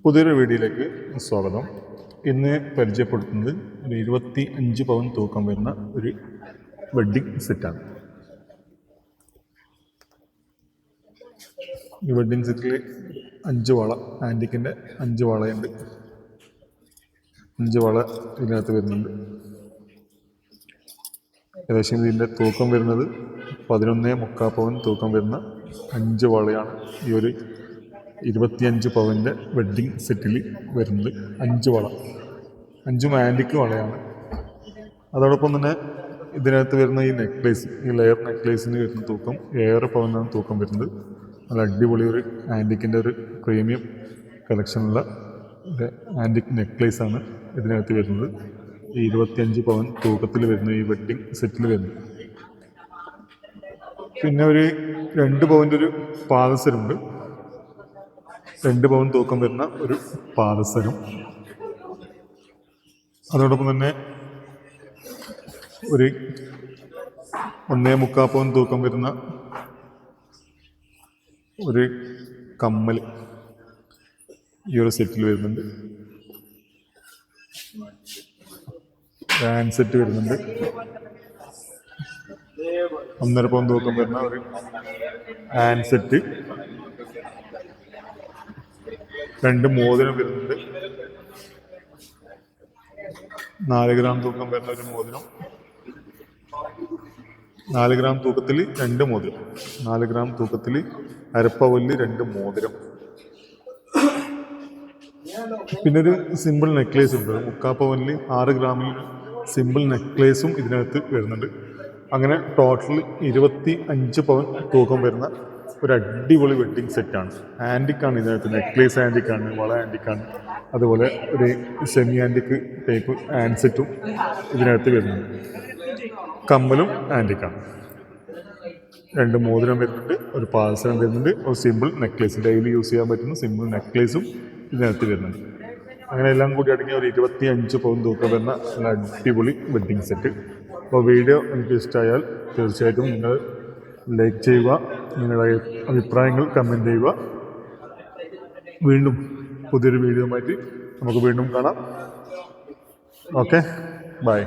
പുതിയൊരു വീഡിയോയിലേക്ക് സ്വാഗതം. ഇന്ന് പരിചയപ്പെടുത്തുന്നത് ഒരു 25 പവൻ തൂക്കം വരുന്ന ഒരു വെഡ്ഡിങ് സെറ്റാണ്. ഈ വെഡ്ഡിങ് സെറ്റിൽ 5 വള, ആൻറ്റിക്കിൻ്റെ 5 വളയുണ്ട്. 5 വള ഇതിനകത്ത് വരുന്നുണ്ട്. ഏകദേശം ഇതിൻ്റെ തൂക്കം വരുന്നത് 11.25 പവൻ തൂക്കം വരുന്ന 5 വളയാണ് ഈ ഒരു 25 പവൻ്റെ വെഡ്ഡിങ് സെറ്റിൽ വരുന്നത്. 5 വള, 5 ആൻറ്റിക്ക് വളയാണ്. അതോടൊപ്പം തന്നെ ഇതിനകത്ത് വരുന്ന ഈ നെക്ലേസ്, ഈ ലെയർ നെക്ലേസിന് വരുന്ന തൂക്കം 7 പവനാണ് തൂക്കം വരുന്നത്. നല്ല അടിപൊളി ഒരു ആൻറ്റിക്കിൻ്റെ ഒരു പ്രീമിയം കളക്ഷനുള്ള ഒരു ആൻറ്റിക് നെക്ലേസാണ് ഇതിനകത്ത് വരുന്നത്. ഈ 25 പവൻ തൂക്കത്തിൽ വരുന്ന ഈ വെഡ്ഡിങ് സെറ്റിൽ വരുന്നത്. പിന്നെ ഒരു 2 പവൻ്റെ ഒരു പാദസരമുണ്ട്. 2 പവൻ തൂക്കം വരുന്ന ഒരു പാദസരം. അതോടൊപ്പം തന്നെ ഒരു 1.25 പവൻ തൂക്കം വരുന്ന ഒരു കമ്മൽ ഈ ഒരു സെറ്റിൽ വരുന്നുണ്ട്. ഹാൻഡ് സെറ്റ് വരുന്നുണ്ട്. 1.5 പവൻ തൂക്കം വരുന്ന ഒരു ഹാൻഡ് സെറ്റ്. 2 മോതിരം വരുന്നുണ്ട്. 4 ഗ്രാം തൂക്കം വരുന്ന ഒരു മോതിരം. 4 ഗ്രാം തൂക്കത്തിൽ 2 മോതിരം. 4 ഗ്രാം തൂക്കത്തിൽ 1/2 പവനിൽ 2 മോതിരം. പിന്നെ ഒരു സിമ്പിൾ നെക്ലേസ് ഉണ്ട്. 3/4 പവനിൽ 6 ഗ്രാമിൽ സിമ്പിൾ നെക്ലേസും ഇതിനകത്ത് വരുന്നുണ്ട്. അങ്ങനെ ടോട്ടൽ 25 പവൻ തൂക്കം വരുന്ന ഒരു അടിപൊളി വെഡ്ഡിങ് സെറ്റാണ്. ആൻറ്റിക്കാണ് ഇതിനകത്ത്. നെക്ലേസ് ആൻറ്റിക്കാണ്, വള ആൻറ്റിക്കാണ്, അതുപോലെ ഒരു സെമി ആൻറ്റിക്ക് ടൈപ്പ് ഹാൻഡ് സെറ്റും ഇതിനകത്ത് വരുന്നുണ്ട്. കമ്മലും ആൻറ്റിക്കാണ്. 2 മോതിരം വരുന്നുണ്ട്, ഒരു പാദസരം വരുന്നുണ്ട്, ഒരു സിമ്പിൾ നെക്ലേസ്, ഡെയിലി യൂസ് ചെയ്യാൻ പറ്റുന്ന സിമ്പിൾ നെക്ലേസും ഇതിനകത്ത് വരുന്നുണ്ട്. അങ്ങനെ എല്ലാം കൂടി അടങ്ങിയ ഒരു 25 പവൻ തൂക്കം വരുന്ന നല്ല അടിപൊളി വെഡ്ഡിങ് സെറ്റ്. അപ്പോൾ വീഡിയോ എനിക്ക് ഇഷ്ടമായാൽ തീർച്ചയായിട്ടും നിങ്ങൾ ലൈക്ക് ചെയ്യുക, നിങ്ങളുടെ അഭിപ്രായങ്ങൾ കമൻറ്റ് ചെയ്യുക. വീണ്ടും പുതിയൊരു വീഡിയോ ആയിട്ട് നമുക്ക് വീണ്ടും കാണാം. Okay, by.